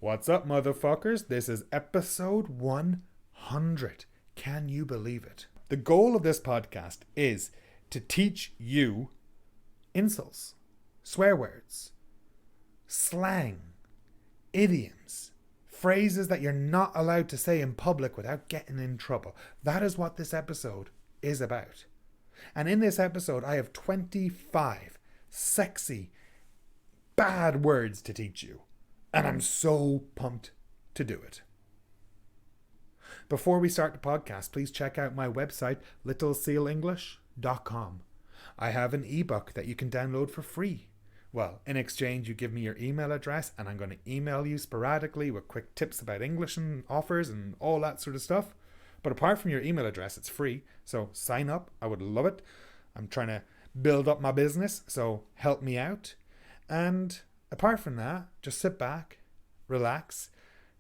What's up, motherfuckers? This is episode 100. Can you believe it? The goal of this podcast is to teach you insults, swear words, slang, idioms, phrases that you're not allowed to say in public without getting in trouble. That is what this episode is about. And in this episode, I have 25 sexy, bad words to teach you. And I'm so pumped to do it. Before we start the podcast, please check out my website, littlesealenglish.com. I have an ebook that you can download for free. Well, in exchange, you give me your email address and I'm going to email you sporadically with quick tips about English and offers and all that sort of stuff. But apart from your email address, it's free. So sign up. I would love it. I'm trying to build up my business, so help me out. And apart from that, just sit back, relax,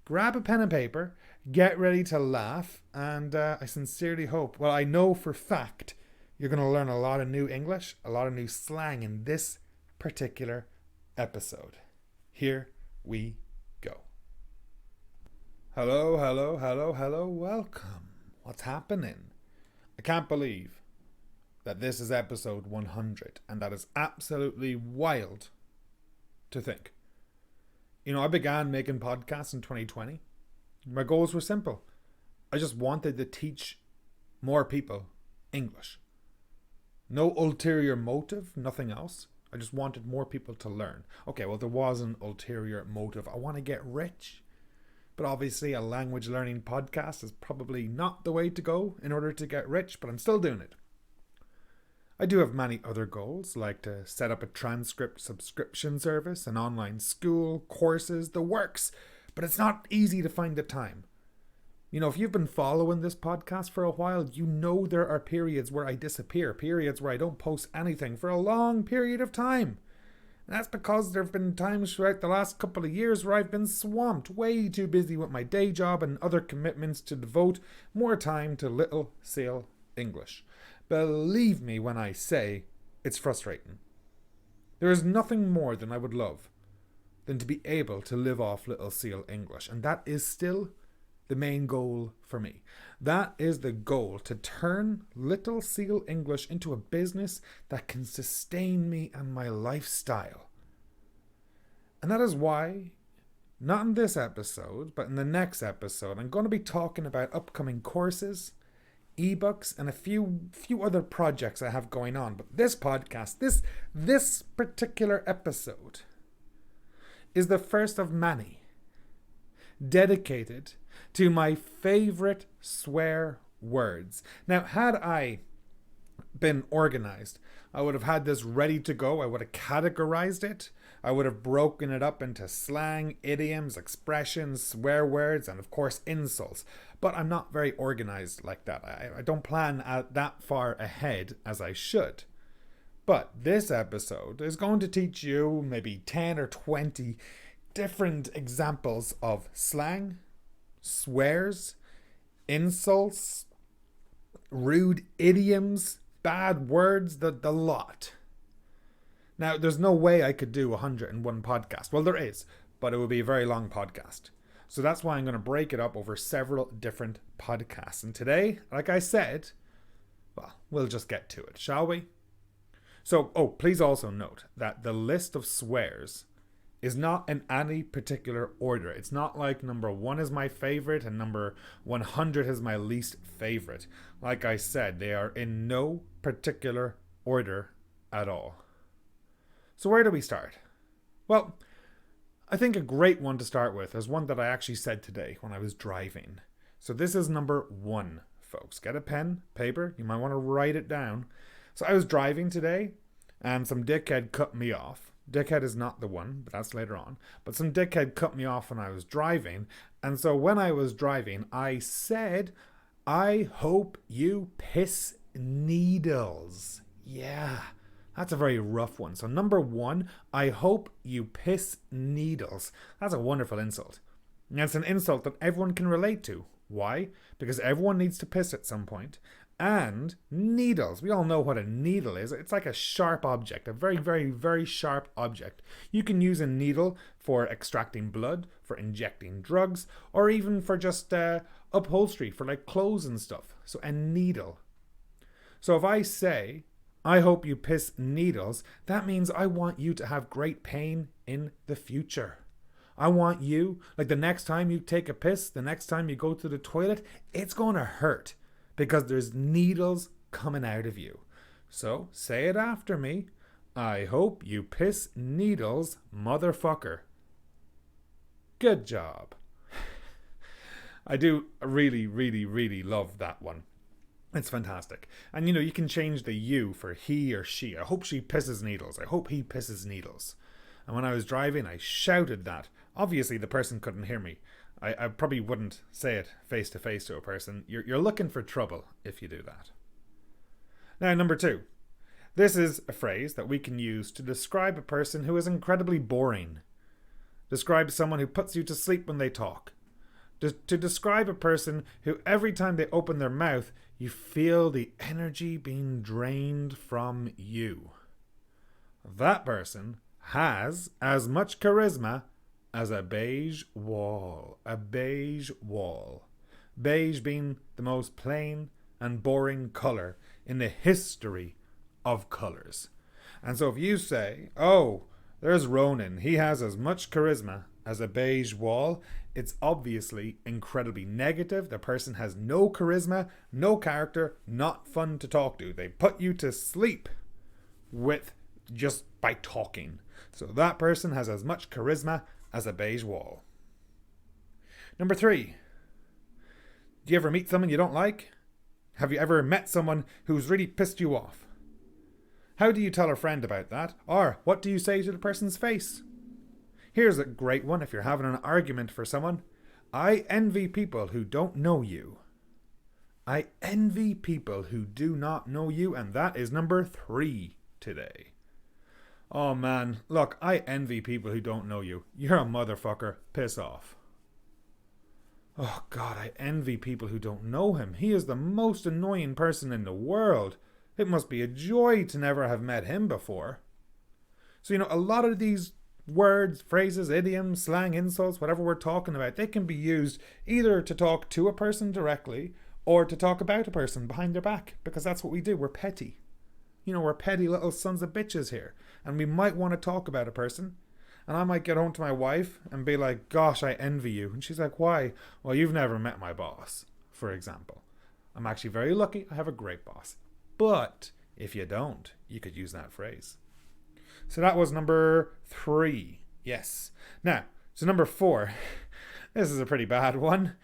grab a pen and paper, get ready to laugh, and I sincerely hope, well, I know for fact, you're going to learn a lot of new English, a lot of new slang in this particular episode. Here we go. Hello, welcome. What's happening? I can't believe that this is episode 100, and that is absolutely wild to think. You know, I began making podcasts in 2020. My goals were simple. I just wanted to teach more people English. No ulterior motive, nothing else. I just wanted more people to learn. Okay, well, there was an ulterior motive. I want to get rich. But obviously, a language learning podcast is probably not the way to go in order to get rich, but I'm still doing it. I do have many other goals, like to set up a transcript subscription service, an online school, courses, the works, but it's not easy to find the time. You know, if you've been following this podcast for a while, you know there are periods where I disappear, periods where I don't post anything for a long period of time. And that's because there have been times throughout the last couple of years where I've been swamped, way too busy with my day job and other commitments to devote more time to Little Seal English. Believe me when I say it's frustrating. There is nothing more than I would love than to be able to live off Little Seal English. And that is still the main goal for me. That is the goal, to turn Little Seal English into a business that can sustain me and my lifestyle. And that is why, not in this episode, but in the next episode, I'm going to be talking about upcoming courses, ebooks, and a few other projects I have going on. But this podcast, this particular episode is the first of many dedicated to my favorite swear words. Now, had I been organized, I would have had this ready to go. I would have categorized it. I would have broken it up into slang, idioms, expressions, swear words, and of course insults. But I'm not very organized like that. I don't plan that far ahead as I should. But this episode is going to teach you maybe 10 or 20 different examples of slang, swears, insults, rude idioms, bad words, the lot. Now, there's no way I could do 101 podcasts. Well, there is, but it would be a very long podcast. So that's why I'm going to break it up over several different podcasts. And today, like I said, well, we'll just get to it, shall we? So, please also note that the list of swears is not in any particular order. It's not like number 1 is my favorite and number 100 is my least favorite. Like I said, they are in no particular order at all. So where do we start? Well, I think a great one to start with is one that I actually said today when I was driving. So this is number 1, folks. Get a pen, paper. You might want to write it down. So I was driving today and some dickhead cut me off. Dickhead is not the one, but that's later on. But some dickhead cut me off when I was driving. And so when I was driving, I said, "I hope you piss needles." Yeah, that's a very rough one. So number 1, I hope you piss needles. That's a wonderful insult. And it's an insult that everyone can relate to. Why? Because everyone needs to piss at some point. and needles. We all know what a needle is. It's like a sharp object, a very, very, very sharp object. You can use a needle for extracting blood, for injecting drugs, or even for just upholstery, for like clothes and stuff. So a needle. So if I say, I hope you piss needles, that means I want you to have great pain in the future. I want you, like the next time you take a piss, the next time you go to the toilet, it's going to hurt because there's needles coming out of you. So say it after me. I hope you piss needles, motherfucker. Good job. I do really, really, really love that one. It's fantastic. And you know, you can change the you for he or she. I hope she pisses needles. I hope he pisses needles. And when I was driving, I shouted that. Obviously, the person couldn't hear me. I probably wouldn't say it face to face to a person. You're looking for trouble if you do that. Now, number 2. This is a phrase that we can use to describe a person who is incredibly boring. Describe someone who puts you to sleep when they talk. To describe a person who every time they open their mouth, you feel the energy being drained from you. That person has as much charisma as a beige wall. A beige wall. Beige being the most plain and boring colour in the history of colours. And so if you say, oh, there's Ronan, he has as much charisma as a beige wall, it's obviously incredibly negative. The person has no charisma, no character, not fun to talk to. They put you to sleep with just by talking. So that person has as much charisma as a beige wall. Number 3. Do you ever meet someone you don't like? Have you ever met someone who's really pissed you off? How do you tell a friend about that? Or what do you say to the person's face? Here's a great one if you're having an argument for someone. I envy people who don't know you. I envy people who do not know you, and that is number 3 today. Oh man, look, I envy people who don't know you. You're a motherfucker. Piss off. Oh God, I envy people who don't know him. He is the most annoying person in the world. It must be a joy to never have met him before. So, you know, a lot of these words, phrases, idioms, slang, insults, whatever we're talking about, they can be used either to talk to a person directly or to talk about a person behind their back, because that's what we do. We're petty. You know, we're petty little sons of bitches here. And we might want to talk about a person. And I might get home to my wife and be like, gosh, I envy you. And she's like, why? Well, you've never met my boss, for example. I'm actually very lucky. I have a great boss. But if you don't, you could use that phrase. So that was number 3. Yes. Now, so number 4. This is a pretty bad one.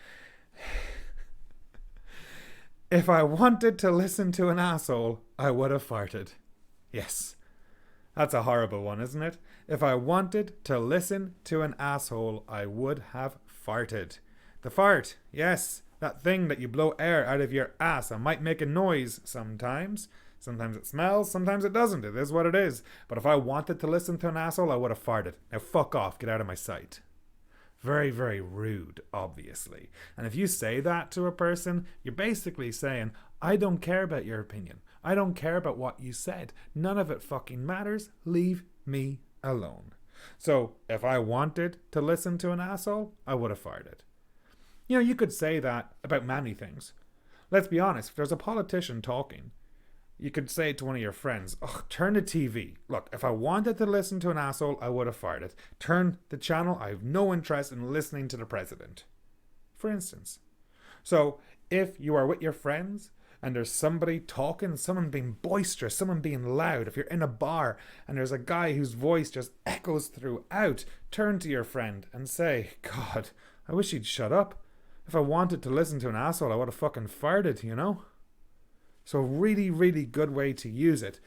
If I wanted to listen to an asshole, I would have farted. Yes. That's a horrible one, isn't it? If I wanted to listen to an asshole, I would have farted. The fart, yes. That thing that you blow air out of your ass and might make a noise sometimes. Sometimes it smells, sometimes it doesn't. It is what it is. But if I wanted to listen to an asshole, I would have farted. Now fuck off, get out of my sight. Very, very rude, obviously. And if you say that to a person, you're basically saying, I don't care about your opinion. I don't care about what you said. None of it fucking matters. Leave me alone. So if I wanted to listen to an asshole, I would have farted. You know, you could say that about many things. Let's be honest, if there's a politician talking, you could say to one of your friends, oh, turn the TV. Look, if I wanted to listen to an asshole, I would have farted. Turn the channel. I have no interest in listening to the president. For instance. So if you are with your friends and there's somebody talking, someone being boisterous, someone being loud, if you're in a bar and there's a guy whose voice just echoes throughout, turn to your friend and say, God, I wish he'd shut up. If I wanted to listen to an asshole, I would have fucking farted, you know? So really, really good way to use it.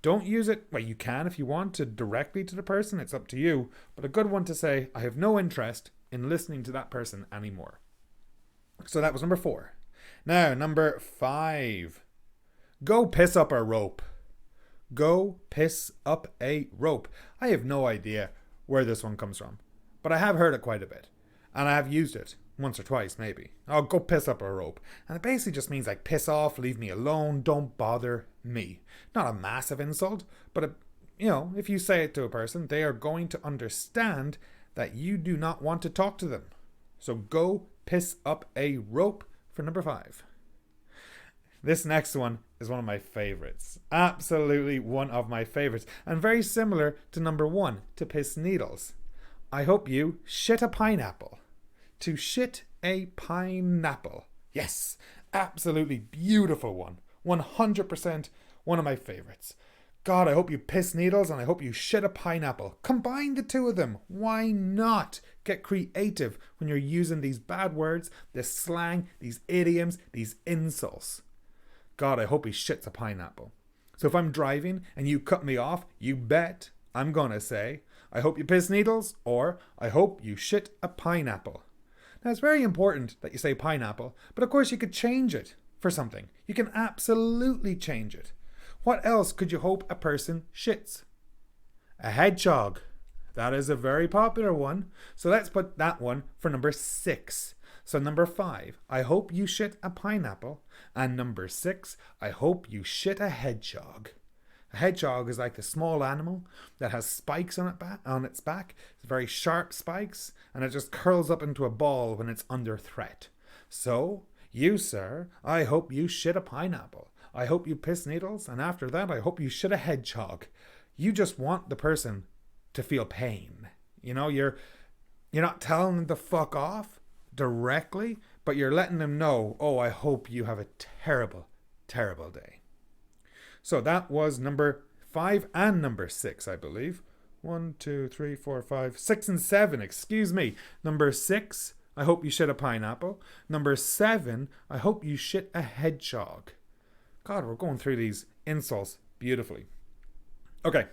Don't use it, well, you can if you want to directly to the person, it's up to you. But a good one to say, I have no interest in listening to that person anymore. So that was number 4. Now, number 5. Go piss up a rope. Go piss up a rope. I have no idea where this one comes from, but I have heard it quite a bit. And I have used it once or twice, maybe. I'll go piss up a rope. And it basically just means like, piss off, leave me alone, don't bother me. Not a massive insult, but if you say it to a person, they are going to understand that you do not want to talk to them. So go piss up a rope for number 5. This next one is one of my favorites. Absolutely one of my favorites. And very similar to number 1, to piss needles. I hope you shit a pineapple. To shit a pineapple. Yes, absolutely beautiful one. 100% one of my favorites. God, I hope you piss needles and I hope you shit a pineapple. Combine the two of them. Why not? Get creative when you're using these bad words, this slang, these idioms, these insults. God, I hope he shits a pineapple. So if I'm driving and you cut me off, you bet I'm going to say, I hope you piss needles, or I hope you shit a pineapple. Now, it's very important that you say pineapple, but of course you could change it for something. You can absolutely change it. What else could you hope a person shits? A hedgehog. That is a very popular one. So let's put that one for number 6. So number 5, I hope you shit a pineapple. And number 6, I hope you shit a hedgehog. A hedgehog is like the small animal that has spikes on its back. It's very sharp spikes, and it just curls up into a ball when it's under threat. So, you, sir, I hope you shit a pineapple. I hope you piss needles, and after that, I hope you shit a hedgehog. You just want the person to feel pain. You're not telling them to fuck off directly, but you're letting them know, oh, I hope you have a terrible, terrible day. So that was number 5 and number 6, I believe. 1, 2, 3, 4, 5, 6 and 7, excuse me. Number 6, I hope you shit a pineapple. Number 7, I hope you shit a hedgehog. God, we're going through these insults beautifully. Okay,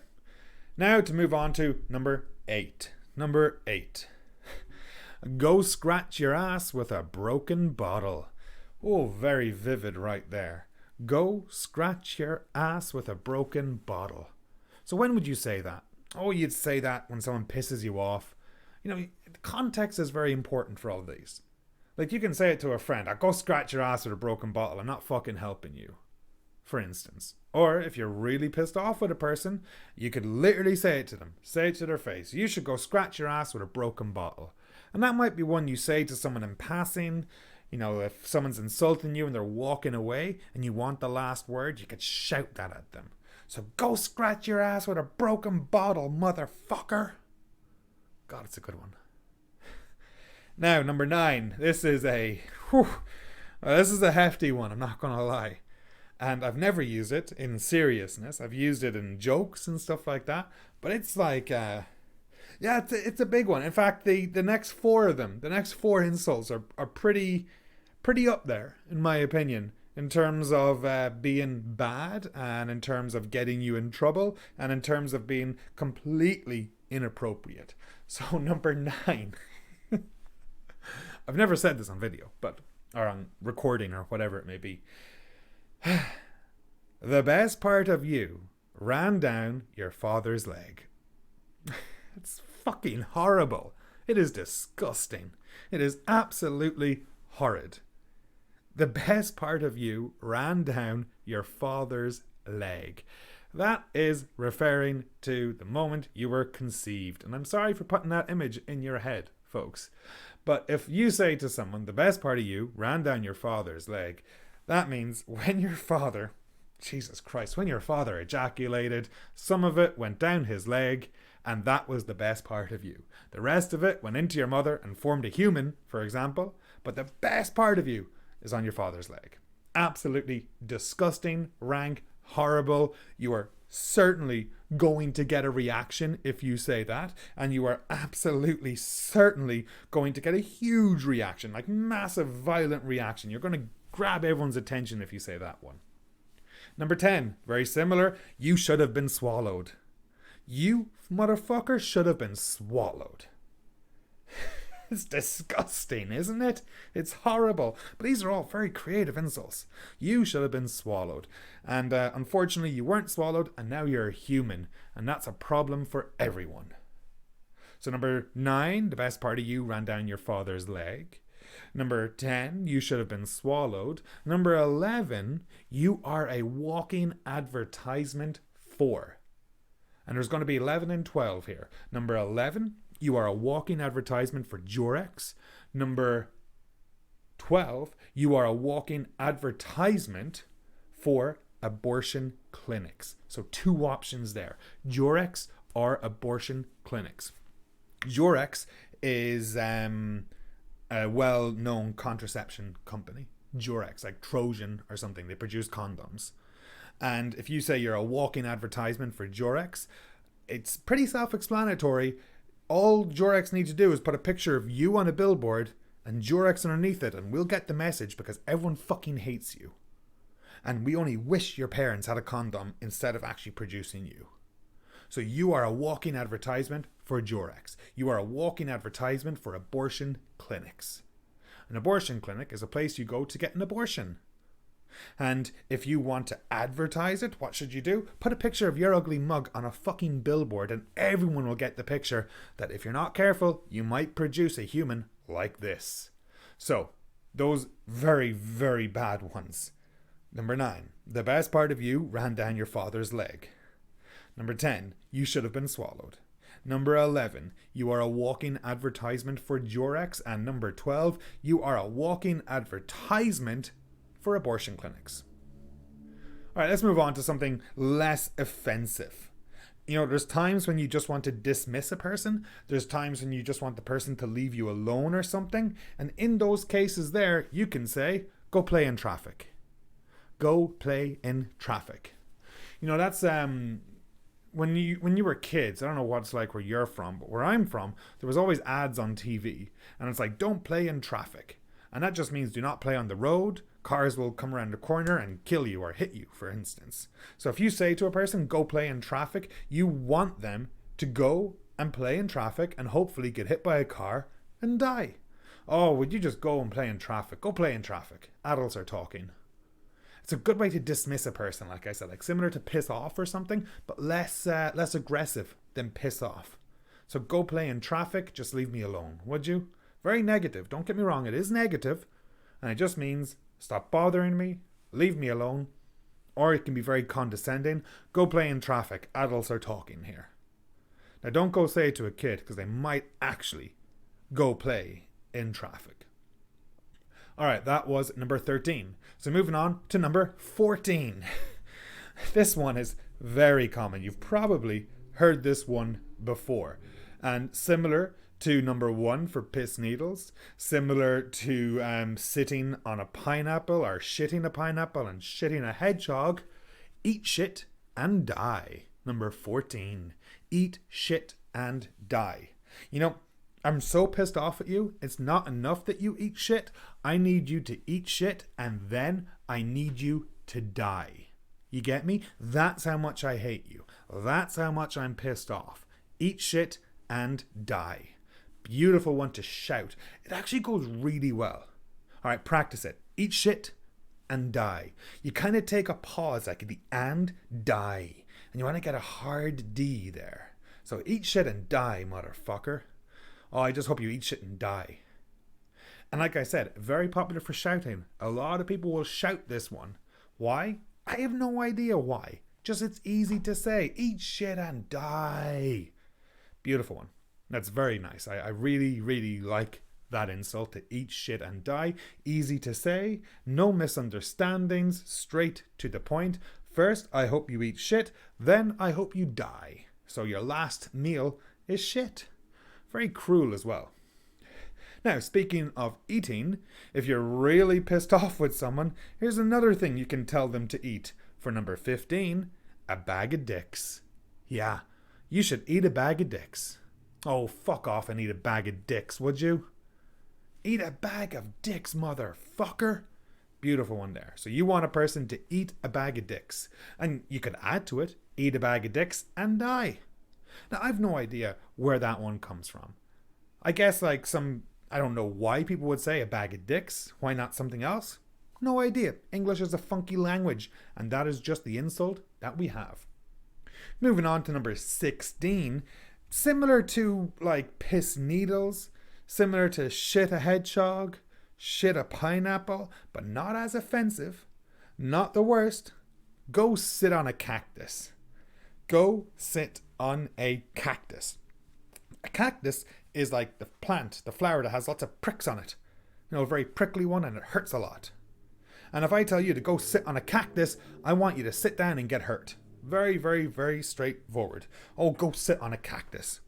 now to move on to number 8. Number 8. Go scratch your ass with a broken bottle. Oh, very vivid right there. Go scratch your ass with a broken bottle. So when would you say that? Oh, you'd say that when someone pisses you off. The context is very important for all of these. Like, you can say it to a friend, go scratch your ass with a broken bottle, I'm not fucking helping you, for instance. Or if you're really pissed off with a person, you could literally say it to them. Say it to their face. You should go scratch your ass with a broken bottle. And that might be one you say to someone in passing. If someone's insulting you and they're walking away and you want the last word, you could shout that at them. So go scratch your ass with a broken bottle, motherfucker. God, it's a good one. Now, number 9. This is a hefty one, I'm not going to lie. And I've never used it in seriousness. I've used it in jokes and stuff like that. But it's like, it's a big one. In fact, the next 4 of them, the next 4 insults are pretty up there, in my opinion, in terms of being bad, and in terms of getting you in trouble, and in terms of being completely inappropriate. So number 9. I've never said this on video, or on recording, or whatever it may be. The best part of you ran down your father's leg. It's fucking horrible. It is disgusting. It is absolutely horrid. The best part of you ran down your father's leg. That is referring to the moment you were conceived. And I'm sorry for putting that image in your head, folks. But if you say to someone, the best part of you ran down your father's leg, that means when your father ejaculated, some of it went down his leg, and that was the best part of you. The rest of it went into your mother and formed a human, for example, but the best part of you is on your father's leg. Absolutely disgusting, rank, horrible. You are certainly going to get a reaction if you say that, and you are absolutely certainly going to get a huge reaction, like massive violent reaction. You're going to grab everyone's attention if you say that one. Number 10, very similar. You should have been swallowed. You motherfucker should have been swallowed. It's disgusting, isn't it? It's horrible. But these are all very creative insults. You should have been swallowed. And unfortunately, you weren't swallowed, and now you're a human. And that's a problem for everyone. So number 9, the best part of you ran down your father's leg. Number 10, you should have been swallowed. Number 11, you are a walking advertisement for. And there's going to be 11 and 12 here. Number 11, you are a walking advertisement for Durex. Number 12, you are a walking advertisement for abortion clinics. So 2 options there. Durex or abortion clinics. Durex is a well-known contraception company. Durex, like Trojan or something. They produce condoms. And if you say you're a walking advertisement for Durex, it's pretty self-explanatory. All Durex needs to do is put a picture of you on a billboard and Durex underneath it, and we'll get the message, because everyone fucking hates you. And we only wish your parents had a condom instead of actually producing you. So you are a walking advertisement for Durex. You are a walking advertisement for abortion clinics. An abortion clinic is a place you go to get an abortion. And if you want to advertise it, what should you do? Put a picture of your ugly mug on a fucking billboard, and everyone will get the picture that if you're not careful, you might produce a human like this. So, those very, very bad ones. Number 9, the best part of you ran down your father's leg. Number 10, you should have been swallowed. Number 11, you are a walking advertisement for Durex. And number 12, you are a walking advertisement for abortion clinics. All right, let's move on to something less offensive. You know, there's times when you just want to dismiss a person. There's times when you just want the person to leave you alone or something. And in those cases there, you can say, go play in traffic. Go play in traffic. You know, that's when you were kids. I don't know what it's like where you're from, but where I'm from, there was always ads on TV. And it's like, don't play in traffic. And that just means do not play on the road. Cars will come around the corner and kill you or hit you, for instance. So if you say to a person, go play in traffic, you want them to go and play in traffic and hopefully get hit by a car and die. Oh, would you just go and play in traffic? Go play in traffic. Adults are talking. It's a good way to dismiss a person, like I said, like similar to piss off or something, but less aggressive than piss off. So go play in traffic, just leave me alone, would you? Very negative. Don't get me wrong, it is negative, and it just means stop bothering me, leave me alone. Or it can be very condescending. Go play in traffic. Adults are talking here. Now don't go say it to a kid, because they might actually go play in traffic. Alright, that was number 13. So moving on to number 14. This one is very common. You've probably heard this one before. And similar to number 1 for piss needles, similar to sitting on a pineapple or shitting a pineapple and shitting a hedgehog, eat shit and die. Number 14, eat shit and die. You know, I'm so pissed off at you. It's not enough that you eat shit. I need you to eat shit, and then I need you to die. You get me? That's how much I hate you. That's how much I'm pissed off. Eat shit and die. Beautiful one to shout. It actually goes really well. All right, practice it. Eat shit and die. You kind of take a pause, like the and die. And you want to get a hard D there. So eat shit and die, motherfucker. Oh, I just hope you eat shit and die. And like I said, very popular for shouting. A lot of people will shout this one. Why? I have no idea why. Just it's easy to say. Eat shit and die. Beautiful one. That's very nice. I really, really like that insult, to eat shit and die. Easy to say. No misunderstandings. Straight to the point. First, I hope you eat shit. Then, I hope you die. So your last meal is shit. Very cruel as well. Now, speaking of eating, if you're really pissed off with someone, here's another thing you can tell them to eat. For number 15, a bag of dicks. Yeah, you should eat a bag of dicks. Oh, fuck off and eat a bag of dicks, would you? Eat a bag of dicks, motherfucker. Beautiful one there. So you want a person to eat a bag of dicks. And you could add to it, eat a bag of dicks and die. Now, I've no idea where that one comes from. I guess like I don't know why people would say a bag of dicks. Why not something else? No idea. English is a funky language, and that is just the insult that we have. Moving on to number 16. similar to like piss needles, similar to shit a hedgehog, shit a pineapple, but not as offensive, not the worst. Go sit on a cactus. Go sit on a cactus. A cactus is like the plant, the flower that has lots of pricks on it. You know, a very prickly one, and it hurts a lot. And if I tell you to go sit on a cactus, I want you to sit down and get hurt. Very, very, very straightforward. Oh, go sit on a cactus.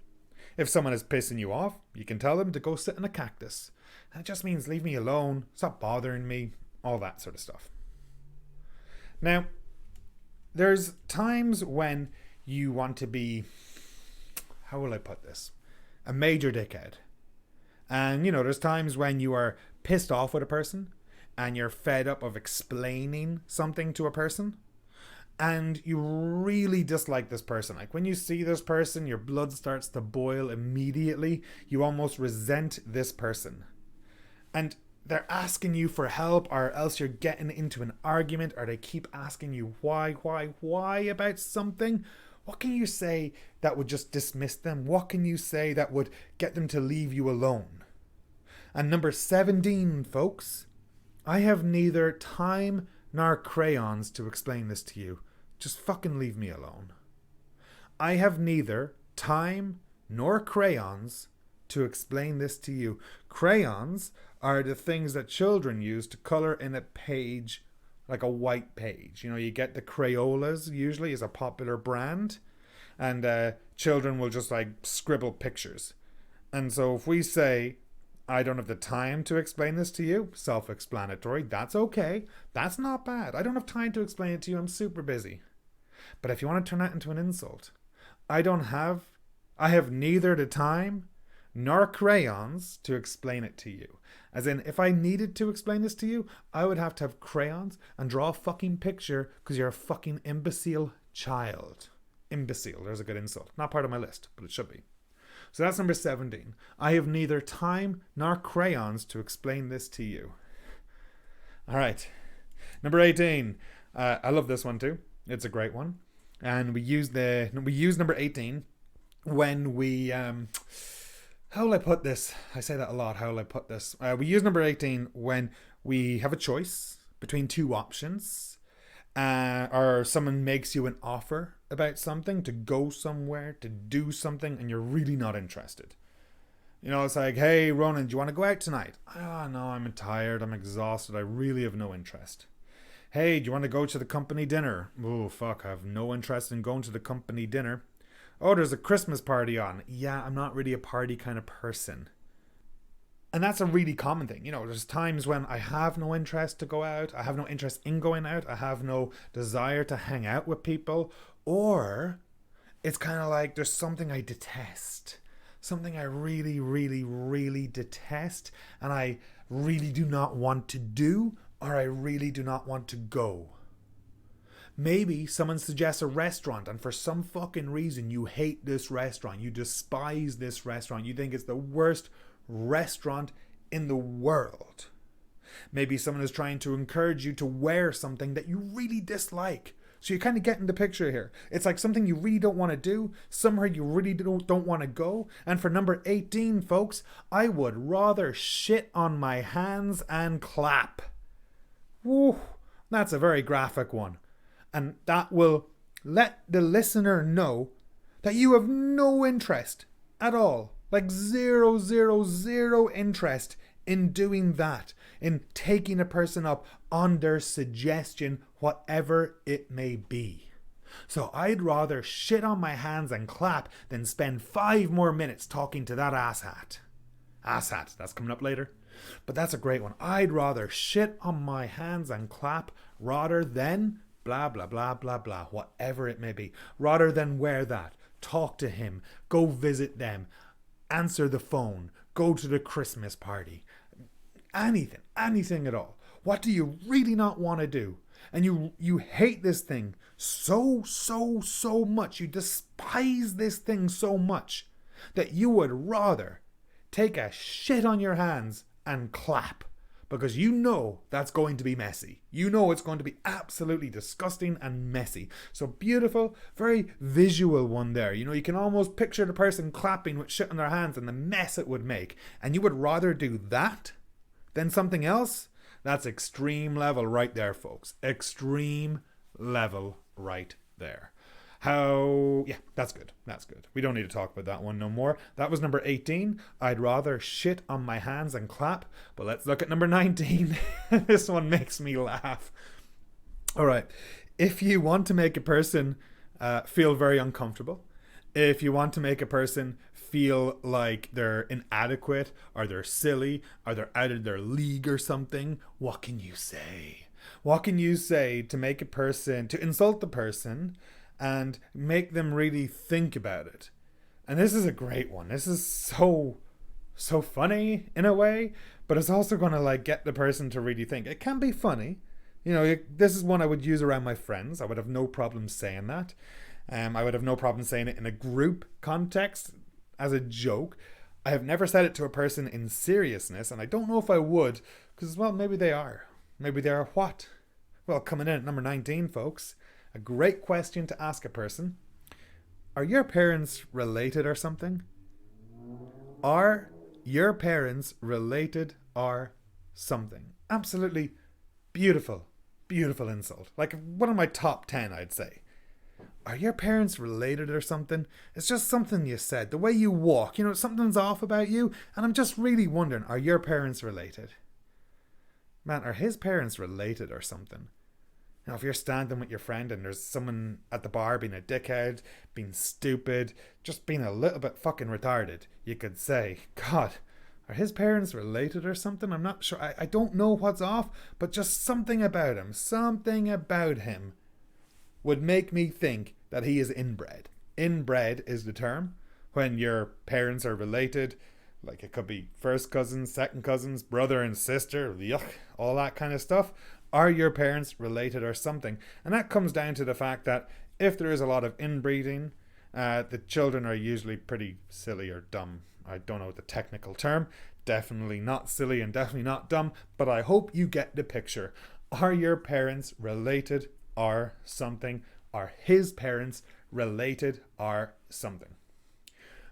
If someone is pissing you off, you can tell them to go sit on a cactus. That just means leave me alone, stop bothering me, all that sort of stuff. Now, there's times when you want to be, how will I put this? A major dickhead. And, you know, there's times when you are pissed off with a person and you're fed up of explaining something to a person and you really dislike this person. Like when you see this person, your blood starts to boil immediately. You almost resent this person. And they're asking you for help, or else you're getting into an argument, or they keep asking you why about something. What can you say that would just dismiss them? What can you say that would get them to leave you alone? And number 17, folks, I have neither time nor crayons to explain this to you. Just fucking leave me alone. I have neither time nor crayons to explain this to you. Crayons are the things that children use to color in a page, like a white page. You know, you get the Crayolas usually is a popular brand, and children will just like scribble pictures. And so if we say, I don't have the time to explain this to you, self-explanatory, that's okay. That's not bad. I don't have time to explain it to you. I'm super busy. But if you want to turn that into an insult, I have neither the time nor crayons to explain it to you. As in, if I needed to explain this to you, I would have to have crayons and draw a fucking picture because you're a fucking imbecile child. Imbecile, there's a good insult. Not part of my list, but it should be. So that's number 17. I have neither time nor crayons to explain this to you. All right. Number 18. I love this one too. It's a great one. And we use number 18 when we... how will I put this? I say that a lot. How will I put this? We use number 18 when we have a choice between two options, or someone makes you an offer about something, to go somewhere, to do something, and you're really not interested. You know, it's like, hey, Ronan, do you want to go out tonight? Oh, no, I'm tired. I'm exhausted. I really have no interest. Hey, do you want to go to the company dinner? Oh, fuck, I have no interest in going to the company dinner. Oh, there's a Christmas party on. Yeah, I'm not really a party kind of person. And that's a really common thing. You know, there's times when I have no interest to go out. I have no interest in going out. I have no desire to hang out with people. Or it's kind of like there's something I detest. Something I really, really, really detest. And I really do not want to do, or I really do not want to go. Maybe someone suggests a restaurant, and for some fucking reason you hate this restaurant. You despise this restaurant. You think it's the worst restaurant in the world. Maybe someone is trying to encourage you to wear something that you really dislike. So you kind of get in the picture here. It's like something you really don't want to do, somewhere you really don't want to go. And for number 18, folks, I would rather shit on my hands and clap. Woo, that's a very graphic one. And that will let the listener know that you have no interest at all. Like zero interest in doing that. In taking a person up on their suggestion, whatever it may be. So I'd rather shit on my hands and clap than spend 5 more minutes talking to that asshat. Asshat, that's coming up later. But that's a great one. I'd rather shit on my hands and clap rather than... blah, blah, blah, blah, blah, whatever it may be. Rather than wear that, talk to him, go visit them, answer the phone, go to the Christmas party. Anything at all. What do you really not want to do? And you hate this thing so much. You despise this thing so much that you would rather take a shit on your hands and clap. because you know that's going to be messy. You know it's going to be absolutely disgusting and messy. So beautiful, very visual one there. You know, you can almost picture the person clapping with shit on their hands and the mess it would make. And you would rather do that than something else? That's extreme level right there, folks. Extreme level right there. Yeah, that's good. That's good. We don't need to talk about that one no more. That was number 18. I'd rather shit on my hands and clap. But let's look at number 19. This one makes me laugh. All right. If you want to make a person feel very uncomfortable, if you want to make a person feel like they're inadequate or they're silly or they're out of their league or something, what can you say? What can you say to make a person, to insult the person and make them really think about it? And this is a great one. This is so funny in a way, but it's also going to like get the person to really think. It can be funny. You know, this is one I would use around my friends. I would have no problem saying that. I would have no problem saying it in a group context as a joke. I have never said it to a person in seriousness, and I don't know if I would, because, well, maybe they are. Maybe they are what? Well, coming in at number 19, folks, a great question to ask a person. Are your parents related or something? Are your parents related or something? Absolutely beautiful, beautiful insult. Like one of my top 10, I'd say. Are your parents related or something? It's just something you said. The way you walk, you know, something's off about you. And I'm just really wondering, are your parents related? Man, are his parents related or something? You know, if you're standing with your friend and there's someone at the bar being a dickhead, being stupid, just being a little bit fucking retarded, you could say, God, are his parents related or something? I'm not sure. I don't know what's off, but just something about him would make me think that he is inbred. Inbred is the term when your parents are related. Like it could be first cousins, second cousins, brother and sister, yuck, all that kind of stuff. Are your parents related or something? And that comes down to the fact that if there is a lot of inbreeding, the children are usually pretty silly or dumb. I don't know the technical term. Definitely not silly and definitely not dumb, but I hope you get the picture. Are your parents related or something? Are his parents related or something?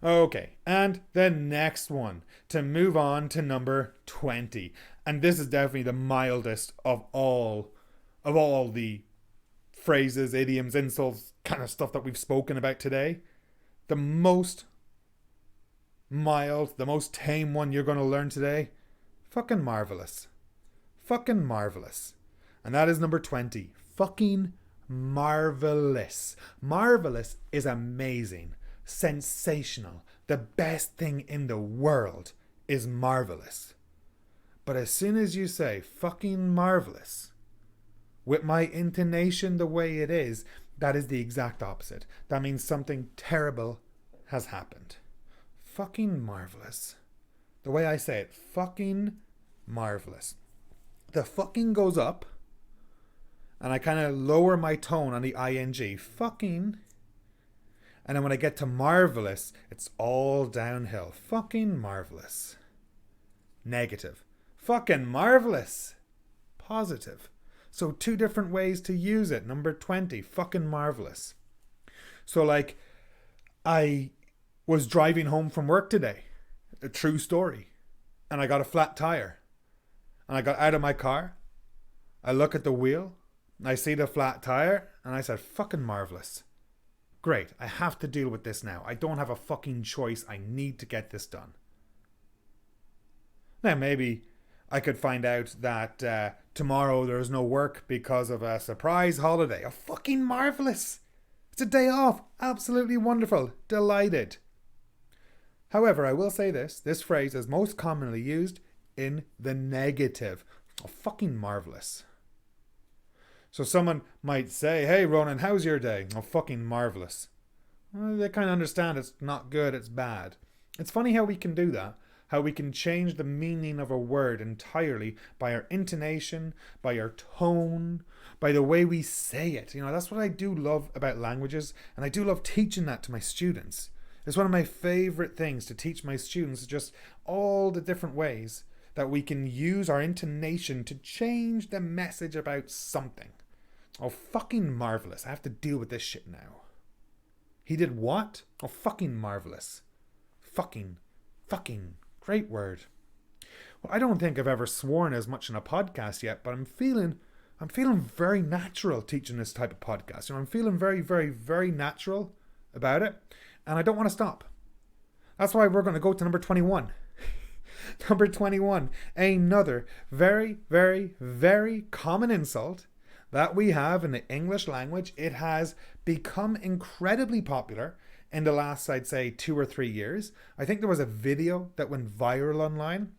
Okay, and the next one, to move on to number 20. And this is definitely the mildest of all the phrases, idioms, insults, kind of stuff that we've spoken about today. The most mild, the most tame one you're going to learn today, fucking marvelous. Fucking marvelous. And that is number 20. Fucking marvelous. Marvelous is amazing. Sensational. The best thing in the world is marvelous. But as soon as you say fucking marvelous, with my intonation the way it is, that is the exact opposite. That means something terrible has happened. Fucking marvelous. The way I say it, fucking marvelous. The fucking goes up, and I kind of lower my tone on the ing. Fucking. And then when I get to marvelous, it's all downhill. Fucking marvelous. Negative. Fucking marvelous. Positive. So 2 different ways to use it. Number 20. Fucking marvelous. So like, I was driving home from work today. A true story. And I got a flat tire. And I got out of my car. I look at the wheel. I see the flat tire. And I said, fucking marvelous. Great, I have to deal with this now. I don't have a fucking choice. I need to get this done. Now, maybe I could find out that tomorrow there's no work because of a surprise holiday. Oh, fucking marvelous. It's a day off. Absolutely wonderful. Delighted. However, I will say this phrase is most commonly used in the negative. Oh, fucking marvelous. So someone might say, hey, Ronan, how's your day? Oh, fucking marvelous. Well, they kind of understand it's not good, it's bad. It's funny how we can do that. How we can change the meaning of a word entirely by our intonation, by our tone, by the way we say it. You know, that's what I do love about languages, and I do love teaching that to my students. It's one of my favorite things to teach my students, just all the different ways that we can use our intonation to change the message about something. Oh, fucking marvelous. I have to deal with this shit now. He did what? Oh, fucking marvelous. Fucking. Great word. Well, I don't think I've ever sworn as much in a podcast yet, but I'm feeling very natural teaching this type of podcast. I'm feeling very, very, very natural about it, and I don't want to stop. That's why we're going to go to number 21. Number 21, another very, very, very common insult that we have in the English language. It has become incredibly popular in the last, I'd say, 2 or 3 years. I think there was a video that went viral online.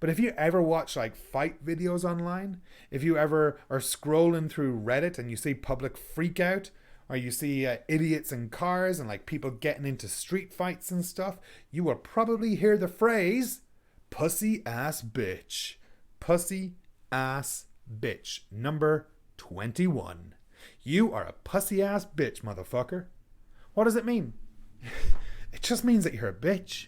But if you ever watch like fight videos online, if you ever are scrolling through Reddit and you see public freak out, or you see idiots in cars and like people getting into street fights and stuff, you will probably hear the phrase, pussy ass bitch. Pussy ass bitch. Number 21. You are a pussy ass bitch, motherfucker. What does it mean? It just means that you're a bitch.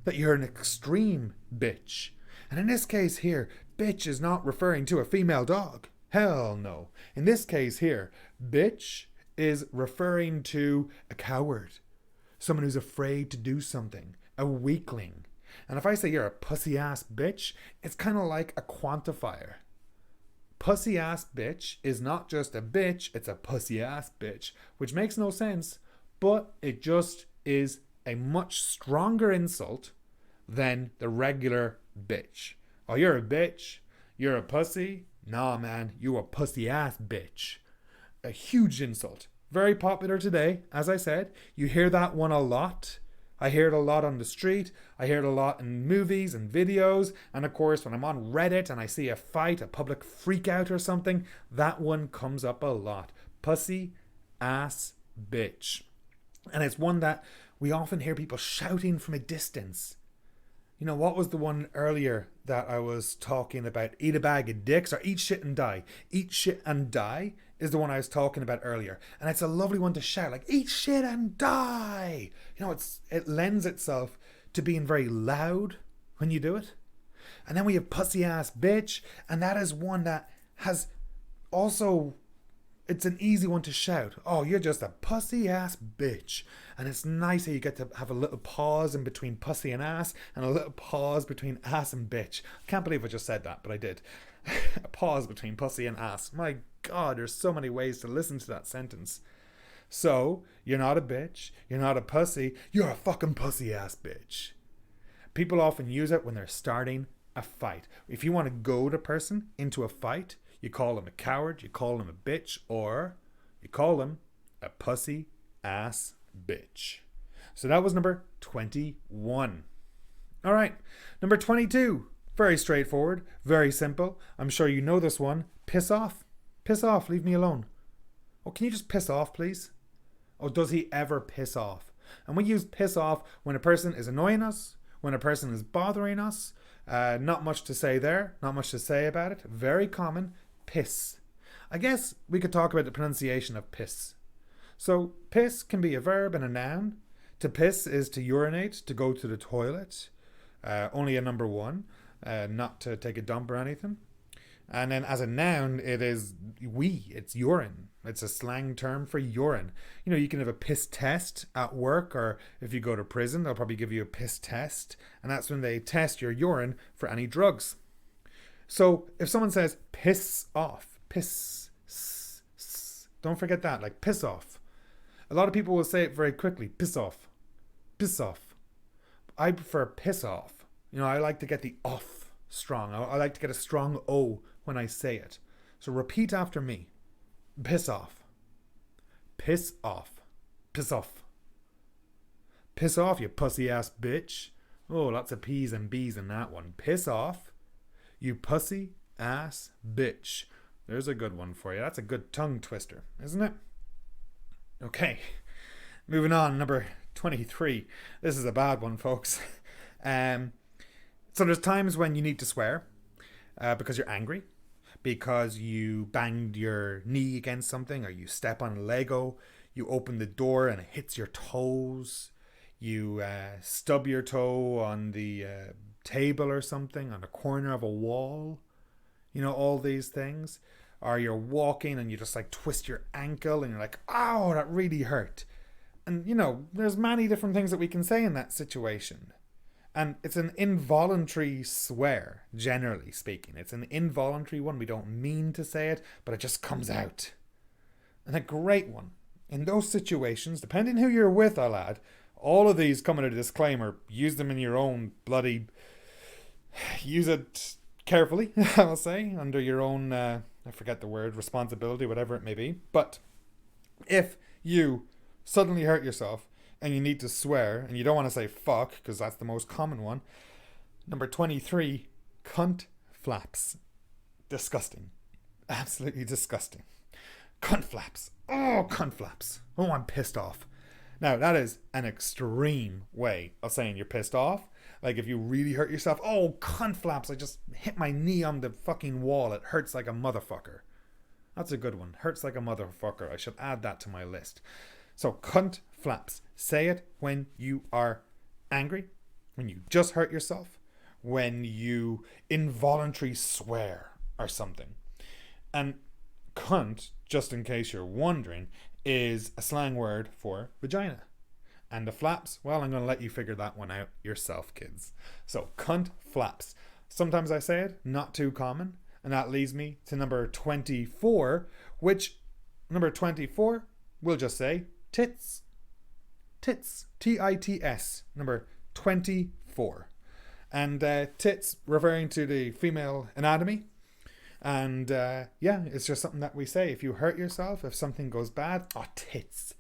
That you're an extreme bitch. And in this case here, bitch is not referring to a female dog. Hell no. In this case here, bitch is referring to a coward. Someone who's afraid to do something. A weakling. And if I say you're a pussy ass bitch, it's kind of like a quantifier. Pussy ass bitch is not just a bitch, it's a pussy ass bitch, which makes no sense, but it just is a much stronger insult than the regular bitch. Oh, you're a bitch? You're a pussy? Nah, man, you a pussy ass bitch. A huge insult. Very popular today, as I said. You hear that one a lot. I hear it a lot on the street. I hear it a lot in movies and videos. And of course, when I'm on Reddit and I see a fight, a public freak out or something, that one comes up a lot. Pussy ass bitch. And it's one that we often hear people shouting from a distance. You know, what was the one earlier that I was talking about? Eat a bag of dicks, or eat shit and die. Eat shit and die is the one I was talking about earlier. And it's a lovely one to shout, like, eat shit and die. You know, it lends itself to being very loud when you do it. And then we have pussy ass bitch. And that is one that has also, it's an easy one to shout. Oh, you're just a pussy ass bitch. And it's nice how you get to have a little pause in between pussy and ass, and a little pause between ass and bitch. I can't believe I just said that, but I did. A pause between pussy and ass. My God, there's so many ways to listen to that sentence. So, you're not a bitch, you're not a pussy, you're a fucking pussy ass bitch. People often use it when they're starting a fight. If you want to goad a person into a fight, you call them a coward, you call them a bitch, or you call them a pussy ass bitch. So that was number 21. All right, number 22. Very straightforward, very simple. I'm sure you know this one. Piss off. Piss off, leave me alone. Oh, can you just piss off, please? Oh, does he ever piss off? And we use piss off when a person is annoying us, when a person is bothering us. Not much to say there, not much to say about it. Very common. Piss. I guess we could talk about the pronunciation of piss. So, piss can be a verb and a noun. To piss is to urinate, to go to the toilet. Only a number 1. Not to take a dump or anything. And then as a noun, it is wee. It's urine. It's a slang term for urine. You know, you can have a piss test at work, or if you go to prison, they'll probably give you a piss test. And that's when they test your urine for any drugs. So if someone says piss off, piss, don't forget that, like piss off. A lot of people will say it very quickly, piss off, piss off. I prefer piss off. You know, I like to get the off strong. I like to get a strong O when I say it. So repeat after me. Piss off. Piss off. Piss off. Piss off, you pussy ass bitch. Oh, lots of P's and B's in that one. Piss off, you pussy ass bitch. There's a good one for you. That's a good tongue twister, isn't it? Okay, moving on. Number 23. This is a bad one, folks. So there's times when you need to swear because you're angry, because you banged your knee against something, or you step on a Lego, you open the door and it hits your toes, you stub your toe on the table or something, on a corner of a wall. You know, all these things. Or you're walking and you just like twist your ankle and you're like, oh, that really hurt. And, you know, there's many different things that we can say in that situation. And it's an involuntary swear, generally speaking. It's an involuntary one. We don't mean to say it, but it just comes out. And a great one. In those situations, depending who you're with, I'll add, all of these come in a disclaimer. Use them in your own bloody... Use it carefully, I'll say, under your own, I forget the word, responsibility, whatever it may be. But if you suddenly hurt yourself and you need to swear, and you don't want to say fuck, because that's the most common one. Number 23, cunt flaps. Disgusting. Absolutely disgusting. Cunt flaps. Oh, cunt flaps. Oh, I'm pissed off. Now, that is an extreme way of saying you're pissed off. Like, if you really hurt yourself, oh, cunt flaps, I just hit my knee on the fucking wall. It hurts like a motherfucker. That's a good one. Hurts like a motherfucker. I should add that to my list. So, cunt flaps. Say it when you are angry, when you just hurt yourself, when you involuntarily swear or something. And cunt, just in case you're wondering, is a slang word for vagina. And the flaps, well, I'm going to let you figure that one out yourself, kids. So, cunt flaps. Sometimes I say it, not too common. And that leads me to number 24, which, number 24, we'll just say tits. Tits. T-I-T-S. Number 24. And tits referring to the female anatomy. And yeah, it's just something that we say. If you hurt yourself, if something goes bad, oh, tits.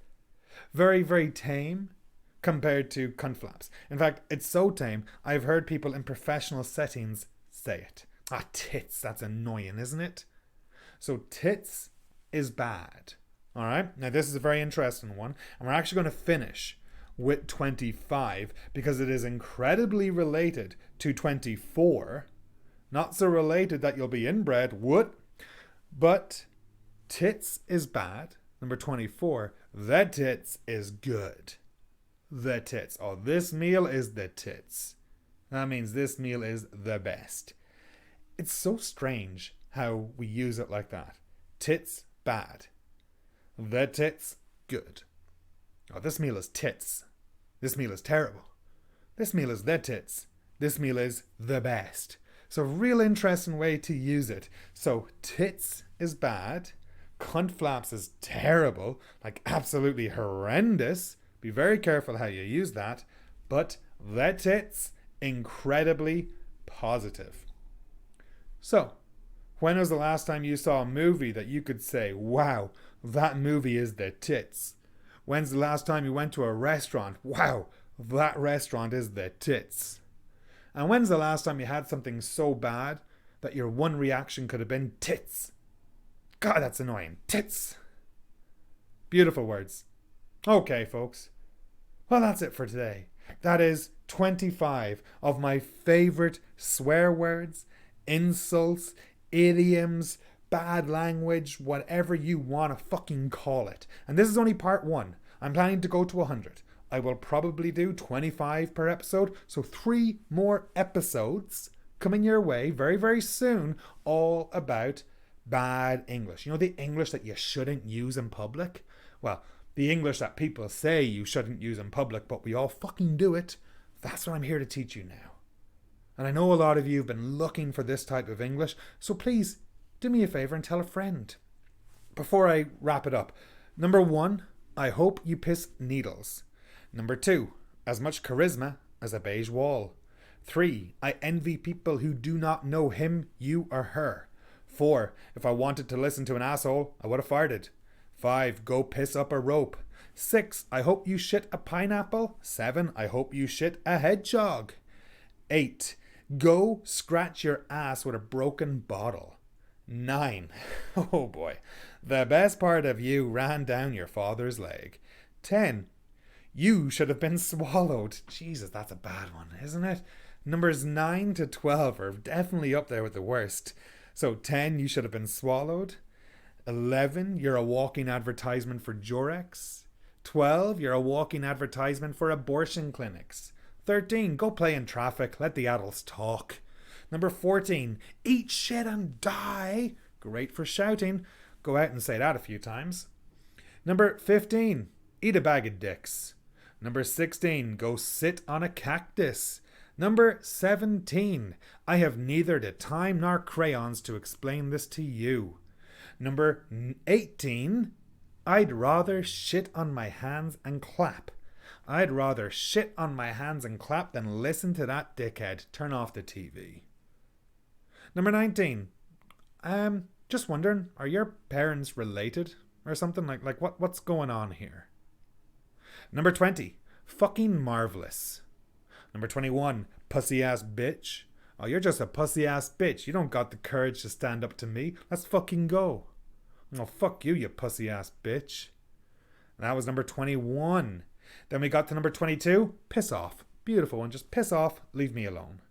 Very, very tame compared to cunt flaps. In fact, it's so tame, I've heard people in professional settings say it. Ah, tits, that's annoying, isn't it? So tits is bad. All right, now this is a very interesting one. And we're actually going to finish with 25 because it is incredibly related to 24. Not so related that you'll be inbred, what? But tits is bad. Number 24, the tits is good. The tits. Oh, this meal is the tits. That means this meal is the best. It's so strange how we use it like that. Tits, bad. The tits, good. Oh, this meal is tits. This meal is terrible. This meal is the tits. This meal is the best. So, real interesting way to use it. So, tits is bad. Cunt flaps is terrible. Like, absolutely horrendous. Be very careful how you use that. But the tits, incredibly positive. So, when was the last time you saw a movie that you could say, wow, that movie is the tits? When's the last time you went to a restaurant? Wow, that restaurant is the tits. And when's the last time you had something so bad that your one reaction could have been tits? God, that's annoying. Tits. Beautiful words. Okay, folks. Well, that's it for today. That is 25 of my favorite swear words, insults, idioms, bad language, whatever you want to fucking call it. And this is only part 1. I'm planning to go to 100. I will probably do 25 per episode, so 3 more episodes coming your way very, very soon, all about bad English. You know, the English that you shouldn't use in public? Well, the English that people say you shouldn't use in public, but we all fucking do it. That's what I'm here to teach you now. And I know a lot of you have been looking for this type of English, so please do me a favor and tell a friend. Before I wrap it up, number 1, I hope you piss needles. Number 2, as much charisma as a beige wall. 3, I envy people who do not know him, you, or her. 4, if I wanted to listen to an asshole, I would have farted. 5, go piss up a rope. 6, I hope you shit a pineapple. 7, I hope you shit a hedgehog. 8, go scratch your ass with a broken bottle. 9, oh boy, the best part of you ran down your father's leg. 10, you should have been swallowed. Jesus, that's a bad one, isn't it? Numbers 9 to 12 are definitely up there with the worst. So 10, you should have been swallowed. 11, you're a walking advertisement for Durex. 12, you're a walking advertisement for abortion clinics. 13, go play in traffic. Let the adults talk. Number 14, eat shit and die. Great for shouting. Go out and say that a few times. Number 15, eat a bag of dicks. Number 16, go sit on a cactus. Number 17, I have neither the time nor crayons to explain this to you. Number 18, I'd rather shit on my hands and clap. I'd rather shit on my hands and clap than listen to that dickhead. Turn off the TV. Number 19, just wondering, are your parents related or something? Like what's going on here? Number 20, fucking marvelous. Number 21, pussy ass bitch. Oh, you're just a pussy ass bitch. You don't got the courage to stand up to me. Let's fucking go. Oh, fuck you, you pussy ass bitch. And that was number 21. Then we got to number 22, piss off. Beautiful one, just piss off, leave me alone.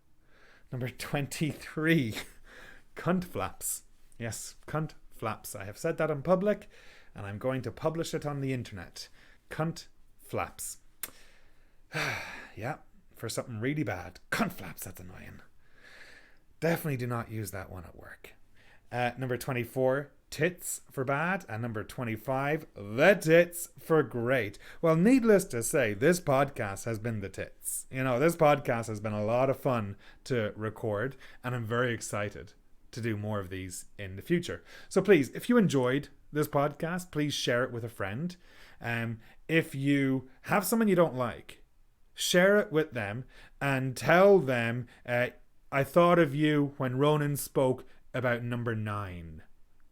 Number 23, cunt flaps. Yes, cunt flaps. I have said that in public, and I'm going to publish it on the internet. Cunt flaps. Yeah, for something really bad. Cunt flaps, that's annoying. Definitely do not use that one at work. Number 24, tits for bad. And number 25, the tits for great. Well, needless to say, this podcast has been the tits. You know, this podcast has been a lot of fun to record, and I'm very excited to do more of these in the future. So please, if you enjoyed this podcast, please share it with a friend. If you have someone you don't like, share it with them and tell them, I thought of you when Ronan spoke about number 9.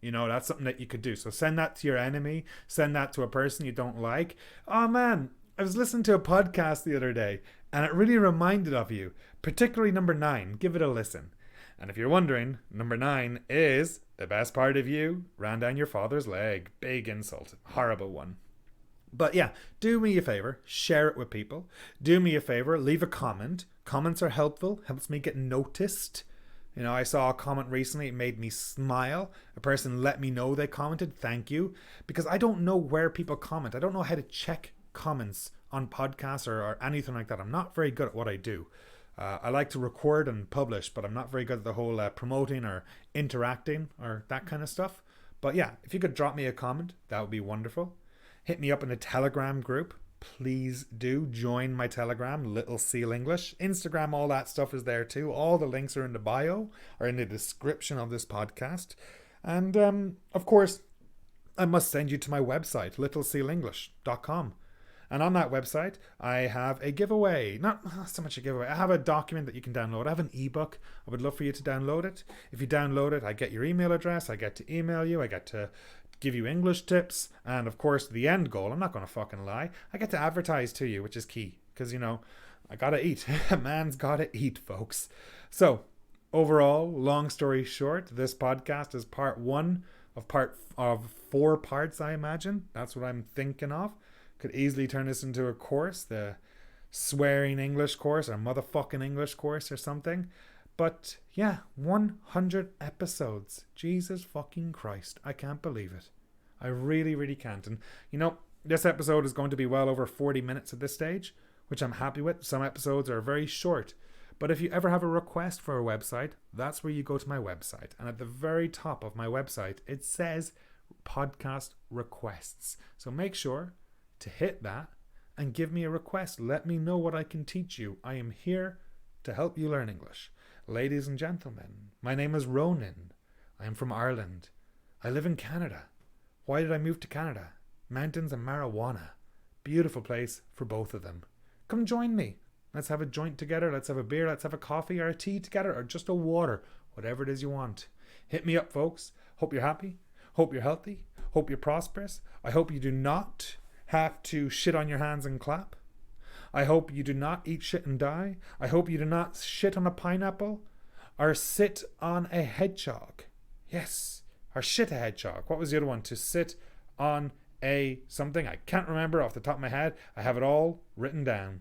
You know, that's something that you could do. So send that to your enemy. Send that to a person you don't like. Oh man, I was listening to a podcast the other day and it really reminded of you, particularly number 9. Give it a listen. And if you're wondering, number 9 is the best part of you ran down your father's leg. Big insult. Horrible one. But yeah, do me a favor, share it with people. Do me a favor, leave a comment. Comments are helpful, helps me get noticed. You know, I saw a comment recently, it made me smile. A person let me know they commented, thank you. Because I don't know where people comment. I don't know how to check comments on podcasts or anything like that. I'm not very good at what I do. I like to record and publish, but I'm not very good at the whole promoting or interacting or that kind of stuff. But yeah, if you could drop me a comment, that would be wonderful. Hit me up in the Telegram group. Please do join my Telegram, Little Seal English. Instagram, all that stuff is there too. All the links are in the bio or in the description of this podcast. And of course, I must send you to my website, littlesealenglish.com. And on that website, I have a giveaway. Not so much a giveaway. I have a document that you can download. I have an ebook. I would love for you to download it. If you download it, I get your email address. I get to email you. I get to give you English tips. And of course, the end goal, I'm not going to fucking lie, I get to advertise to you, which is key. Because, you know, I got to eat. A man's got to eat, folks. So, overall, long story short, this podcast is part 1 of 4 parts, I imagine. That's what I'm thinking of. Could easily turn this into a course, the swearing English course or motherfucking English course or something. But yeah, 100 episodes. Jesus fucking Christ. I can't believe it. I really, really can't. And you know, this episode is going to be well over 40 minutes at this stage, which I'm happy with. Some episodes are very short. But if you ever have a request for a website, that's where you go to my website. And at the very top of my website, it says podcast requests. So make sure to hit that and give me a request. Let me know what I can teach you. I am here to help you learn English. Ladies and gentlemen, my name is Ronan. I am from Ireland. I live in Canada. Why did I move to Canada? Mountains and marijuana. Beautiful place for both of them. Come join me. Let's have a joint together. Let's have a beer. Let's have a coffee or a tea together or just a water. Whatever it is you want. Hit me up, folks. Hope you're happy. Hope you're healthy. Hope you're prosperous. I hope you do not have to shit on your hands and clap. I hope you do not eat shit and die. I hope you do not shit on a pineapple or sit on a hedgehog. Yes, or shit a hedgehog. What was the other one? To sit on a something. I can't remember off the top of my head. I have it all written down.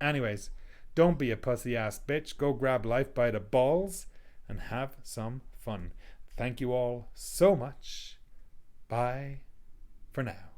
Anyways, don't be a pussy ass bitch. Go grab life by the balls and have some fun. Thank you all so much. Bye for now.